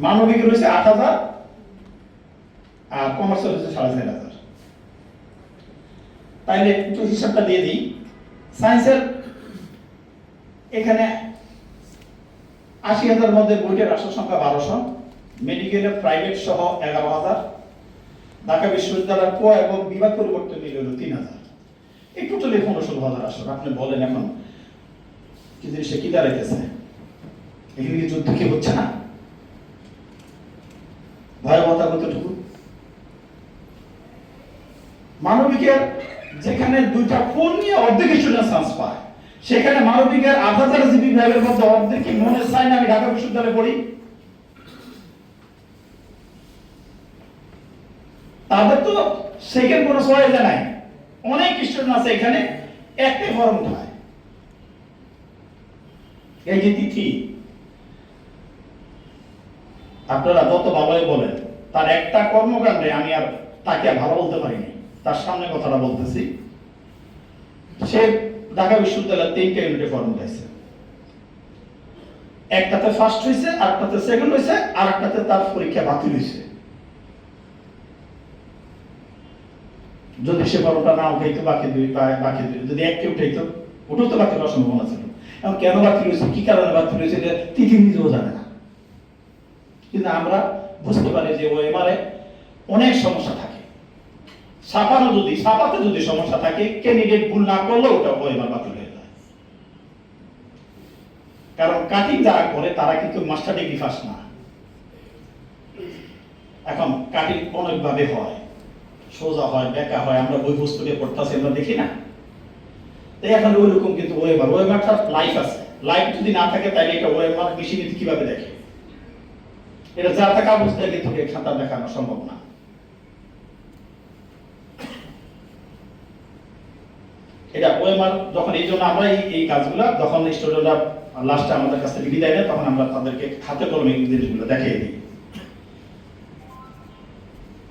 মানবিকের হয়েছে 8,000 আর কমার্সের হয়েছে 4,500। তাইলে একটু হিসাবটা দিয়ে দিই। সায়েন্সের এখানে 80,000 মধ্যে বইটের আসল সংখ্যা 1200, মেডিকেলের প্রাইভেট সহ 11,000, ঢাকা বিশ্ববিদ্যালয়ের কো এবং বিভাগ পরিবর্তন মিলে হলো 3,000। এই টোটালি 15-16,000 আসল। আপনি বলেন এখন কি জিনিসটা কি দাঁড়াইতেছে? এখানে কি যুদ্ধ কি হচ্ছে না? ভয়াবহতা কতটুকু? মানবিকের যেখানে 2টা ফোন নিয়ে অর্ধেক স্টুডেন্ট চান্স পায়, সেখানে মানবিকের 8,000 জিবি বিভাগের মধ্যে অর্ধেক কি মনে চায় না আমি ঢাকা বিশ্ববিদ্যালয়ে পড়ি? তাদের তো সেকেন্ড কোনো চয়েস নাই। অনেক স্টুডেন্ট আছে এখানে একটাই ফর্ম উঠায়। এই যে তিথি, আপনারা যত ভালোই বলেন, তার একটা কর্মকাণ্ডে আমি আর তাকে ভালো বলতে পারিনি। তার সামনে কথাটা বলতেছি। সে ঢাকা বিশ্ববিদ্যালয়ের 3টা ইউনিটে ফর্ম উঠাইছে। একটাতে ফার্স্ট হয়েছে, আরেকটাতে সেকেন্ড হয়েছে, আর একটাতে তার পরীক্ষা বাতিল হয়েছে। যদি সে ফর্মটা না উঠাইতো, বাকি যদি একটা উঠাইতো, ওটাও তো বাতিল হওয়ার সম্ভাবনা ছিল। এখন কেন বাতিল হয়েছে, কি কারণে বাতিল হয়েছে, তিথি নিজেও জানে না। কিন্তু আমরা বুঝতে পারি যে ওএমআরে অনেক সমস্যা থাকে। ছাপাতে যদি সমস্যা থাকে, ক্যান্ডিডেট ভুল না করলে ওটা ওএমআর বাতিল হয়ে যায়। কারণ কাটিং যারা করে তারা কিন্তু মাস্টার ডিগ্রি ফার্স্ট না। এখন কাটিং অনেকভাবে হয়, সোজা হয়, বেঁকা হয়, আমরা বই পুস্তকে পড়তেছি, আমরা দেখি না। তাই এখন ওইরকম কিন্তু ওএমআরটার লাইফ আছে। লাইফ যদি না থাকে তাহলে এটা ওএমআর বেশি নীতি কিভাবে দেখে? এটা যা টাকা বুঝতে কিন্তু খাতা দেখানো সম্ভব না। এটা ওএমআর যখন, এই জন্য আমরা এই কাজগুলা যখন স্টুডেন্টরা লাস্টে আমাদের কাছ থেকে বিদায় নেয়, তখন আমরা তাদেরকে হাতে কলমে এই জিনিসগুলো দেখিয়ে দিই।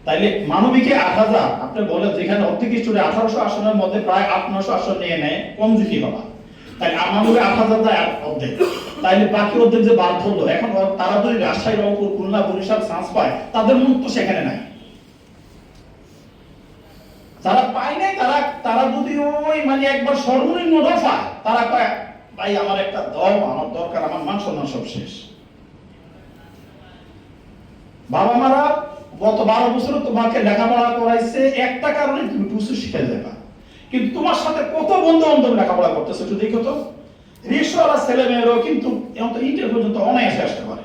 তাইলে মানবিকে 8,000, আপনি বলেন যেখানে অর্ধেক স্টুডেন্ট 1800 আসনের মধ্যে প্রায় 800-900 আসন নিয়ে নেয়, কম ঝুঁকি হওয়া। তাই মানবিকে 8,000 যায় অর্ধেক। তাইলে বাকি অর্ধেক যে বাদ হলো, এখন তারা যদি রাজশাহী, রংপুর, খুলনা, বরিশাল চান্স পায়, তাদের মুখ তো সেখানে নাই। যারা পায় নাই তারা যদি ওই মানে একবার সর্বনিম্ন দফা, তারা কয় ভাই আমার একটা দল, আমার দরকার, আমার মান সম্মান সব শেষ। বাবা মারা গত 12 বছর তোমাকে লেখাপড়া করাইছে একটা কারণে, তুমি টুসু শিখে যাবা। কিন্তু তোমার সাথে কত বন্ধু বান্ধব লেখাপড়া করতেছে একটু দেখো তো। রিক্সাওয়ালা ছেলে মেয়েরাও কিন্তু ইন্টার পর্যন্ত অনায়াসে আসতে পারে।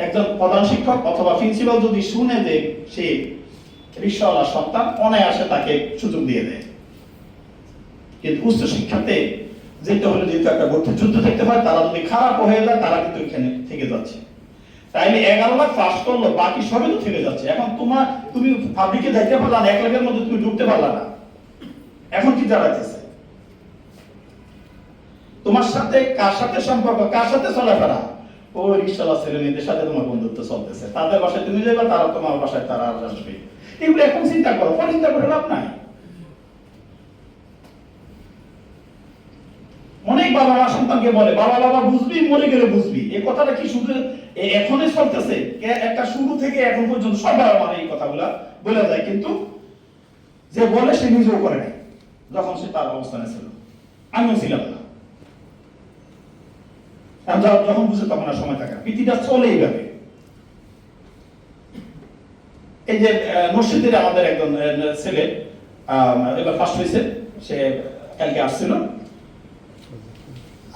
একজন প্রধান শিক্ষক অথবা প্রিন্সিপাল যদি শুনে যে সে রিক্সাওয়ালা সন্তান, অনায়াসে তাকে সুযোগ দিয়ে দেয়। কিন্তু উচ্চ শিক্ষাতে যেতে হলে যেহেতু একটা ভর্তি যুদ্ধ দেখতে হয়, তারা যদি খারাপ হয়ে যায় তারা কিন্তু এখানে থেকে যাচ্ছে। তাইলে 11 লাখ পাস করলো, বাকি সবই তো থেকে যাচ্ছে। এখন তুমি পাবলিকে যাইতে পারলা না, 1 লাখের মধ্যে তুমি ঢুকতে পারলা না। এখন কি দাঁড়াইতেছে? তোমার সাথে কার সাথে সম্পর্ক, কার সাথে চলাফেরা? ওই রিক্সাওয়ালা ছেলে মেয়েদের সাথে তোমার বন্ধুত্ব চলতেছে। তাদের বাসায় তুমি যাবে, তারা তোমার বাসায় তারা আসবে। এগুলো এখন চিন্তা করো, পরে চিন্তা করে লাভ নাই। অনেক বাবা মা সন্তানকে বলে, বাবা বুঝবি, মরে গেলে বুঝবি। এই কথাটা কি শুধু এখনই চলতেছে? একটা শুরু থেকে এখন পর্যন্ত সব বাবা মা এই কথাগুলা বলে যায়, কিন্তু যে বলে সে নিজেও করে নাই যখন সে তার অবস্থানে ছিল। আমিও ছিলাম না। যখন বুঝে তখন আর সময় থাকে না, পৃথিবীটা চলে এইভাবে। এই যে মসজিদের আমাদের একজন ছেলে এবার ফার্স্ট হয়েছে, সে কালকে আসছিল।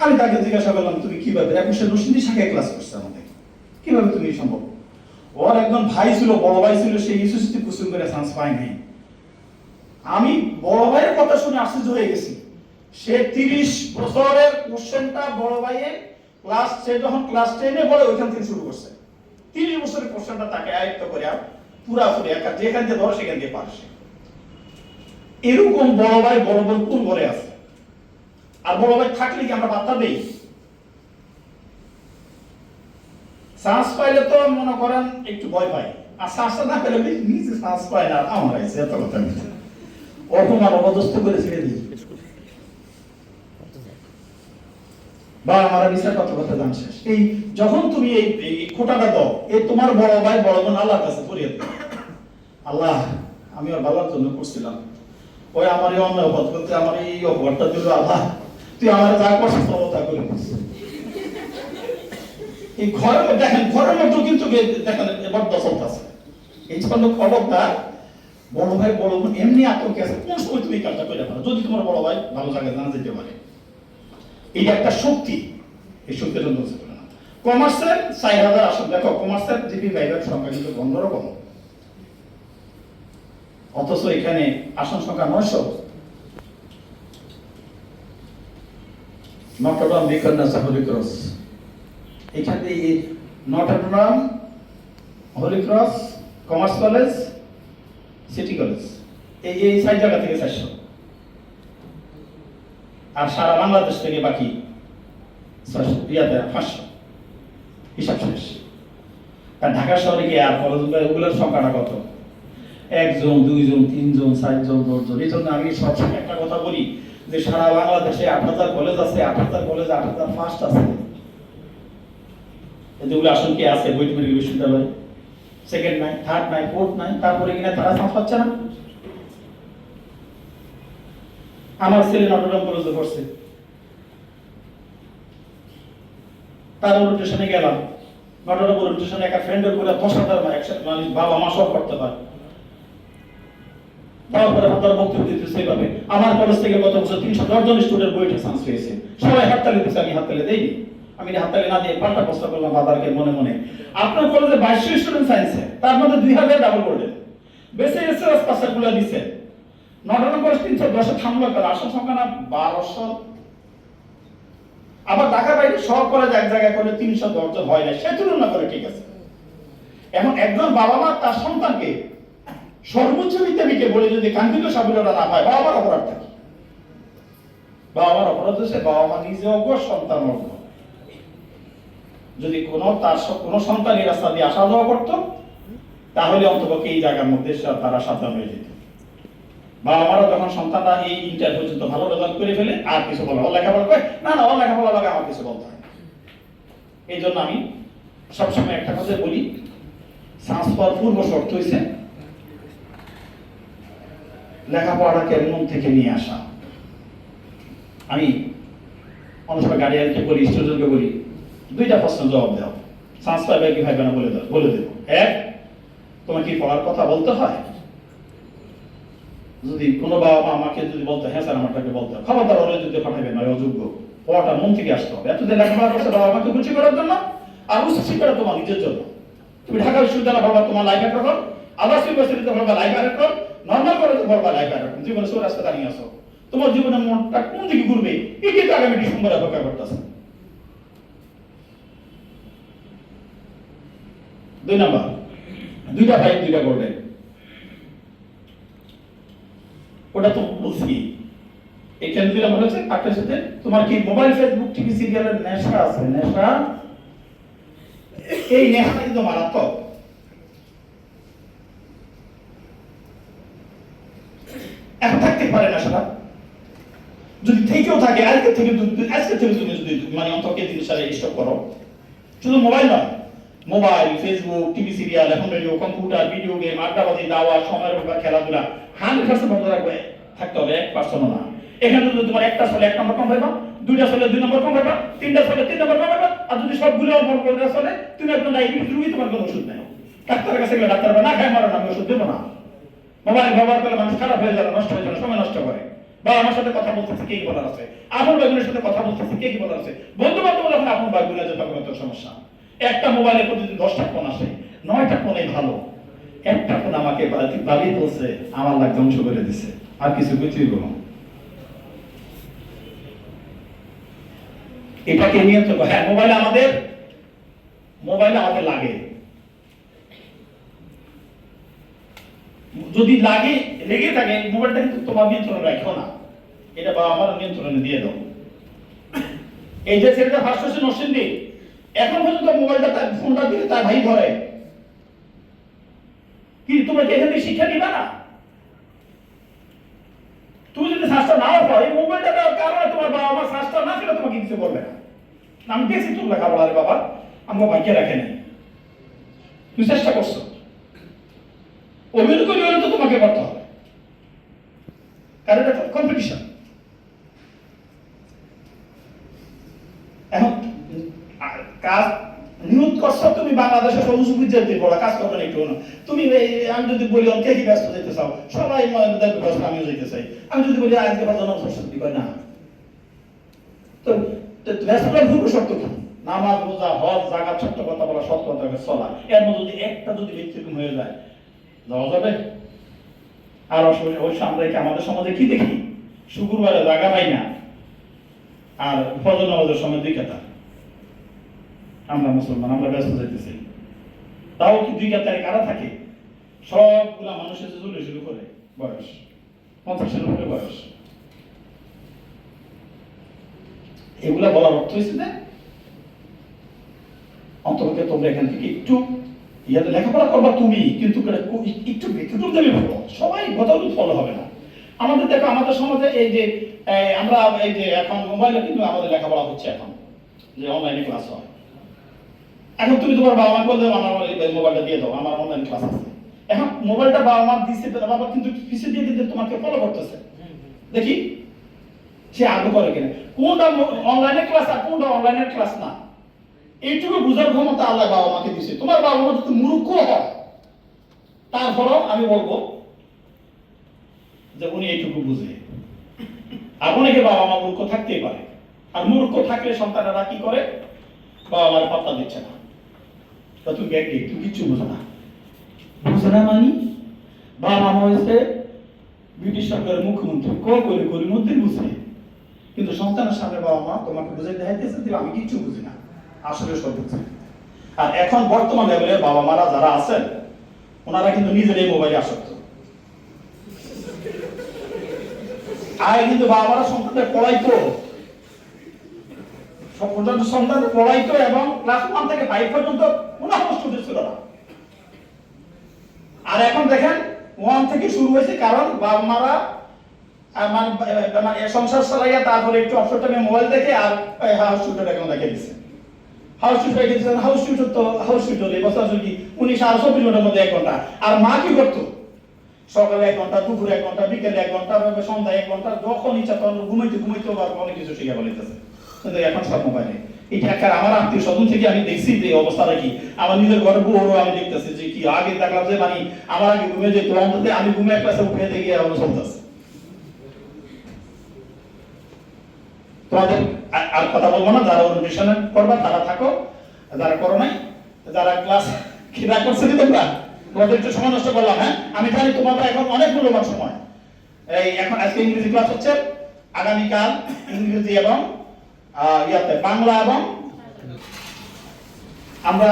আমি তাকে জিজ্ঞাসা করলাম তুমি কিভাবে, এখন সে নরসিংদী শাখায় ক্লাস করছে আমাদের, কিভাবে তুমি সম্ভব? ওর একজন ভাই ছিল, বড় ভাই ছিল, সে ইউনিভার্সিটি কোচিং করে চান্স পায় নাই। আমি বড় ভাইয়ের কথা শুনে আশ্চর্য হয়ে গেছি। সে 30 বছরের কোশ্চেনটা বড় ভাইয়ের সে যখন ক্লাস 10-এ পড়ে ওইখান থেকে শুরু করছে। 30 বছরের কোশ্চেনটা তাকে আয়ত্ত করে পুরাপুরি যেখান থেকে ধরো সেখান দিয়ে পারছে। এরকম বড় ভাই বড় বড় কোন ঘরে আছে? আর বড় ভাই থাকলে কি আমরা বার্তা দেই? শ্বাস পাইলে তো মনে করেন একটু ভয় পাই, আর শ্বাস না পেলে নিজে শ্বাস পায় না, আমার এত কথা অপমান অবদস্ত করে ছেড়ে দিই। বা আমার বিচার কথা কথা জান শেষ। এই যখন তুমি এই খোটাটা দাও, এই তোমার বড় ভাই বড় বোন আল্লাহর কাছে ফরিয়াদ দাও, আল্লাহ আমি ওর ভালোর জন্য করছিলাম, ওই আমার এই অন্যায় অপরাধ করতে আমার এই অপরাধটা দিল, আল্লাহ তুই আমার যা করছিস তা করে দিস। এই ঘরের মধ্যে দেখেন, ঘরের মধ্যেও কিন্তু দেখেন এবার দশক আছে। এই জন্য খবরদার, বড় ভাই বড় বোন এমনি আতঙ্কে আছে, কোন সময় তুমি কাজটা করে পারো, যদি তোমার বড় ভাই ভালো জায়গায় জানা যেতে পারে। এটা একটা শক্তি, এই শক্তিটা ধ্বংস করে না। কমার্সের 4000 আসন, দেখো কমার্সের জিপি ভাইবার সংখ্যা কিন্তু 15 রকম, অথচ এখানে আসন সংখ্যা 900। নটরডাম বিকন্যাস হোলি ক্রস, এখানে এই Notre Dame Holy Cross Commerce College City College এই 4 জায়গা থেকে 400, আর সারা বাংলাদেশ থেকে বাকি 500, হিসাব শেষ। আর ঢাকা শহরে গিয়ে আর কলেজগুলোর সংখ্যাটা কত? 1 জন 2 জন 3 জন 4 জন 10 জন। এই জন্য আমি সবসময় একটা কথা বলি যে সারা বাংলাদেশে 8000 কলেজ আছে, 8000 কলেজে 8000 ফার্স্ট আছে। যেগুলো আসন কি আছে বৈদ্য মেডিকেল বিশ্ববিদ্যালয়, সেকেন্ড নাই, থার্ড নাই, ফোর্থ নাই, তারপরে কিনা তারা চান্স পাচ্ছে না। আমার ছেলে নটরডাম কলেজে পড়ছে, তার ওরিয়েন্টেশনে গেলাম, নটরডাম ওরিয়েন্টেশনে একটা ফ্রেন্ডের করে 10,000 মানে বাবা মা সব করতে পারে। তারপরে তার বক্তব্য দিতেছে এইভাবে, আমার কলেজ থেকে গত বছর 310 জন স্টুডেন্ট বইটা চান্স পেয়েছে, সবাই হাততালি দিচ্ছে, আমি হাততালি দেইনি। আমি হাততালি না দিয়ে পাল্টা প্রশ্ন করলাম বাবাকে মনে মনে, আপনার কলেজে 2200 স্টুডেন্ট সায়েন্সে, তার মধ্যে 2000 ডাবল করলেন, বেঁচে এসে পাঁচগুলো দিচ্ছে, নটরডাম কলেজ 310 থামলো কেন? আসন সংখ্যা না 1200। আবার ঢাকার বাইরে সব কলেজ এক জায়গায় করে 310 জন হয় না, সে তুলনা করে ঠিক আছে। এখন একজন বাবা মা তার সন্তানকে সর্বোচ্চ বিদ্যাপীঠে বলে যদি কাঙ্ক্ষিত সাফল্যটা না পায়, বাবা মার অপরাধ থাকে। বাবা মার অপরাধ হচ্ছে বাবা মা নিজে অজ্ঞ, সন্তান অজ্ঞ। যদি কোনো সন্তান এই রাস্তা দিয়ে আসা যাওয়া করতো, তাহলে অন্তপক্ষে এই জায়গার মধ্যে তারা সাবধান হয়ে যেত। বাবা মারা যখন সন্তানরা এই ইন্টার পর্যন্ত ভালো রেজাল্ট করে ফেলে, আর কিছু বলে লেখাপড়া করে না, না লেখাপড়া লাগে আমার কিছু বলতে হয়। এই জন্য আমি সবসময় একটা কথা বলি, সায়েন্স পাওয়ার পূর্ব শর্ত হয়েছে লেখাপড়াটাকে মন থেকে নিয়ে আসা। আমি অনেক সময় গার্ডিয়ানকে বলি, স্টুডেন্টকে বলি, 2টা প্রশ্ন জবাব দাও, সায়েন্স পাইবে কি ভাইবে না বলে দেবো। এক, তোমার কি পড়ার কথা বলতে হয়? যদি কোনো বাবা মা আমাকে যদি বলতো হ্যাঁ স্যার আমারটাকে বলতে হয়, খবরদার ওরা যদি পাঠাবে নয়, অযোগ্য। পড়াটা মন থেকে আসতে হবে। এতদিন লেখাপড়া করছে বাবা মাকে খুশি করার জন্য, আর উচ্চ শিক্ষাটা তোমার নিজের জন্য। তুমি ঢাকা বিশ্ববিদ্যালয় পড়বা তোমার লাইফ একটা কর, আদার্স ইউনিভার্সিটিতে পড়বা লাইফ একটা কর, নর্মাল কলেজে পড়বা লাইফ একটা কর। জীবনে সব রাস্তা দাঁড়িয়ে আসো, তোমার জীবনের মনটা কোন দিকে ঘুরবে এটাই তো আগামী ডিসেম্বরে অপেক্ষা করতেছে। 2 নাম্বার, 2টা ভাই 2টা গোল্ডেন। ওটা তো বলছি এই কেন্দ্রীয় আমার হচ্ছে আপনার সাথে তোমার কি মোবাইল, ফেসবুক, টিভি সিরিয়ালের নেশা আছে? নেশা, এই নেশা কিন্তু মারাত্মক। এখন থাকতে পারে নেশাটা, যদি থেকেও থাকে আজকে থেকে তুমি যদি মানে অন্তকে জিনিসটা স্টপ করো। শুধু মোবাইল নয়, মোবাইল, ফেসবুক, টিভি সিরিয়াল, এখন রেডিও, কম্পিউটার, ভিডিও গেম, আড্ডাবাজি, দাওয়া, সময়ের উপর খেলাধুলা 100% বন্ধ রাখবে, থাকতে হবে 1% না। এখানে যদি তোমার একটা চলে 1 নম্বর কম পাইবা, 2টা চলে 2 নম্বর কম পাইবা, 3টা চলে 3 নম্বর কম পাইবা, আর যদি সবগুলো বড় করে চলে তুমি একজন ডায়াবেটিস রোগী, তোমার কোনো ওষুধ নেই। ডাক্তারের কাছে গেলে ডাক্তার না খায় মারো না, আমি ওষুধ দেবো না। মোবাইল ব্যবহার করলে মানুষ খারাপ হয়ে যাবে, নষ্ট হয়ে যাবে, সময় নষ্ট করে। বা আমার সাথে কথা বলতেছে কে কি বলার আছে, আপন ভাই বোনের সাথে কথা বলতেছে কে কি বলার আছে, বন্ধু বান্ধব যখন আপন ভাই বোনের যেটা কোনো তো সমস্যা। একটা মোবাইলে প্রতিদিন 10টা ফোন আসে, 9টা ফোনে ভালো, একটা ফোন আমাকে বাড়ি বলছে আমার লাগ ধ্বংস করে দিছে, আর কিছু কিছুই বলো। এটাকে নিয়ন্ত্রণ করো। হ্যাঁ, মোবাইলে আমাদের লাগে, যদি লেগে থাকে মোবাইলটা কিন্তু তোমার নিয়ন্ত্রণে রাখো না, এটা বাবা আমার নিয়ন্ত্রণে দিয়ে দাও। এই যে ছেলেটা ফার্স্ট হচ্ছে নরসিংদী, এখন পর্যন্ত মোবাইলটা তার ফোনটা দিলে তার ভাই ধরে, কি তোমরা কি এখান থেকে শিক্ষা নিবা না? তুমি যদি শাস্ত্র নাও পাও, এই মোবাইলটা দেওয়ার কারণে তোমার বাবা আমার শাস্ত্র না ছিল তোমাকে কিছু বলবে না। আমি দেখছি তোর লেখাপড়া রে বাবা, আমার ভাইকে রাখে নাই, তুমি চেষ্টা করছো, অভিনয় করে হলে তো তোমাকে করতে হবে, কারণ এটা কম্পিটিশন। এখন কাজ নিয়োগ করছো তুমি বাংলাদেশের সবুজ বুঝতে পড়া কাজ করবে না একটু না তুমি। আমি যদি বলি কে কি ব্যস্ত যেতে চাও, সবাই ব্যস্ত, আমিও যেতে চাই। আমি যদি বলি আজকে বাজানো সরস্বতী কয় না, তো ব্যস্ততার ভুল শর্ত কি? নামাজ বোঝা, হজ, জাকাত, সত্য কথা বলা, সত্য কথা চলা, এর মধ্যে যদি একটা যদি ব্যতিক্রম হয়ে যায়, যাওয়া যাবে? আর অবশ্য আমরা আমাদের সমাজে কি দেখি, শুক্রবারে জায়গা পাই না, আর ফজর নামাজের সময় 2 কাতার। আমরা মুসলমান, আমরা ব্যস্ত যাইতেছি, তাও কি 2 কাতারে কারা থাকে? সবগুলা মানুষের চলে শুরু করে বয়স 50-এর উপরে বয়স। এগুলা বলার অর্থ হয়েছে যে অন্ততপক্ষে তোমরা এখান থেকে একটু ইয়াতে লেখাপড়া করবা তুমি, কিন্তু একটু ব্যতিক্রম দেবে ভালো, সবাই গতাগত ফলো হবে না। আমাদের দেখো, আমাদের সমাজে এই যে আমরা এই যে এখন মোবাইলে কিন্তু আমাদের লেখাপড়া হচ্ছে, এখন যে অনলাইনে ক্লাস হয়, এখন তুমি তোমার বাবা মা বললে আমার মোবাইলটা দিয়ে দাও, আমার অনলাইন ক্লাস আছে। এখন মোবাইলটা বাবা মা দিচ্ছে, বাবা কিন্তু পিছিয়ে দিয়ে কিন্তু তোমাকে ফলো করতেছে, দেখি সে আগে করে কিনা, কোনটা অনলাইনে ক্লাস আর কোনটা অনলাইনের ক্লাস না, এইটুকু বুঝার ক্ষমতা আল্লাহ বাবা মাকে দিছে। তোমার বাবা মা যদি মূর্খ হয়, তারপরও আমি বলবো যে উনি এইটুকু বুঝে। আর অনেকে বাবা মা মূর্খ থাকতেই পারে, আর মূর্খ থাকলে সন্তানেরা কি করে, বাবা মার পাত্তা দিচ্ছে না, তুমি ব্যাগ তুমি কিচ্ছু বুঝো না। বুঝে না মানে বাবা মা হয়েছে ব্রিটিশ সরকারের মুখ্যমন্ত্রী, করির মধ্যে বুঝে, কিন্তু সন্তানের সামনে বাবা মা তোমাকে বুঝে দেখাইতেছে যে আমি কিচ্ছু বুঝি না, আসলে সব বুঝি। আর এখন বর্তমান লেভেলের বাবা মারা যারা আছেন, ওনারা কিন্তু নিজেরাই মোবাইলে আসক্ত। আগে কিন্তু বাবা মারা সন্তানদের পড়াইতো, সন্তানদের পড়াইতো, এবং ক্লাস 1 থেকে 5 পর্যন্ত কোনো স্টুডেন্ট ছিল না। আর এখন দেখেন 1 থেকে শুরু হয়েছে, কারণ বাবা মারা মানে সংসার চালাইয়া তারপরে একটু অবসর টাইমে মোবাইল দেখে আর হাউস টিউটর এখন দেখে দিচ্ছে। হাউস টিউটর গেছে, হাউস টিউটর এই বছর কি 19-24 ঘন্টার মধ্যে 1 ঘন্টা। আর মা কি করতো, সকালে 1 ঘন্টা, দুপুরে 1 ঘন্টা, বিকেলে 1 ঘন্টা, সন্ধ্যায় 1 ঘন্টা, যখন ইচ্ছা তখন ঘুমাইতে আবার অনেক কিছু শিখে বলিতেছে। কিন্তু এখন সব মোবাইলে। এটা একটা আমার আত্মীয় স্বজন থেকে আমি দেখছি যে অবস্থাটা কি, আমার নিজের ঘরে বউরও আমি দেখতেছি যে কি, আগে দেখলাম যে মানে আমার আগে ঘুমে যেত, অন্তত আমি ঘুমে ক্লাসে উঠে দেখি এমন চলতেছে। তোমাদের আর কথা বলবো না, যারা অনুশীলন করবা তারা থাকো, যারা করো নাই, যারা ক্লাস খিদা করছে তোমরা, তোমাদের একটু সময় নষ্ট করলাম। হ্যাঁ, আমি জানি তোমাদের এখন অনেক মূল্যবান সময়। এই এখন আজকে ইংরেজি ক্লাস হচ্ছে, আগামীকাল ইংরেজি এবং ইয়াতে বাংলা, এবং আমরা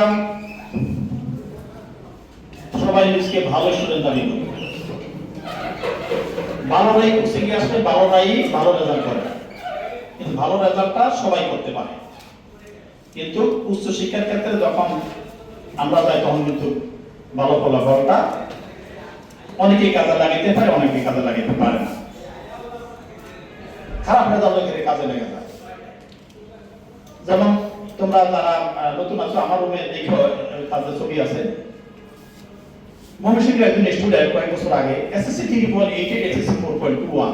সবাই নিজকে ভালো স্টুডেন্ট দাবি করি। ভালোরাই কোর্সে গিয়ে আসলে ভালোরাই ভালো রেজাল্ট করে, কিন্তু ভালো রেজাল্টটা সবাই করতে পারে, কিন্তু উচ্চ শিক্ষার ক্ষেত্রে যখন আমরা যাই তখন কিন্তু ভালো ফলাফলটা অনেকেই কাজে লাগাইতে পারে, অনেকেই কাজে লাগাইতে পারে না। খারাপ রেজাল্ট কাজে লেগে যায়। যেমন তোমরা যারা নতুন আছো, আমার রুমে দেখো তাদের ছবি আছে। ময়মনসিংহের একজন স্টুডেন্ট কয়েক বছর আগে SSC 3.8 SSC 4.21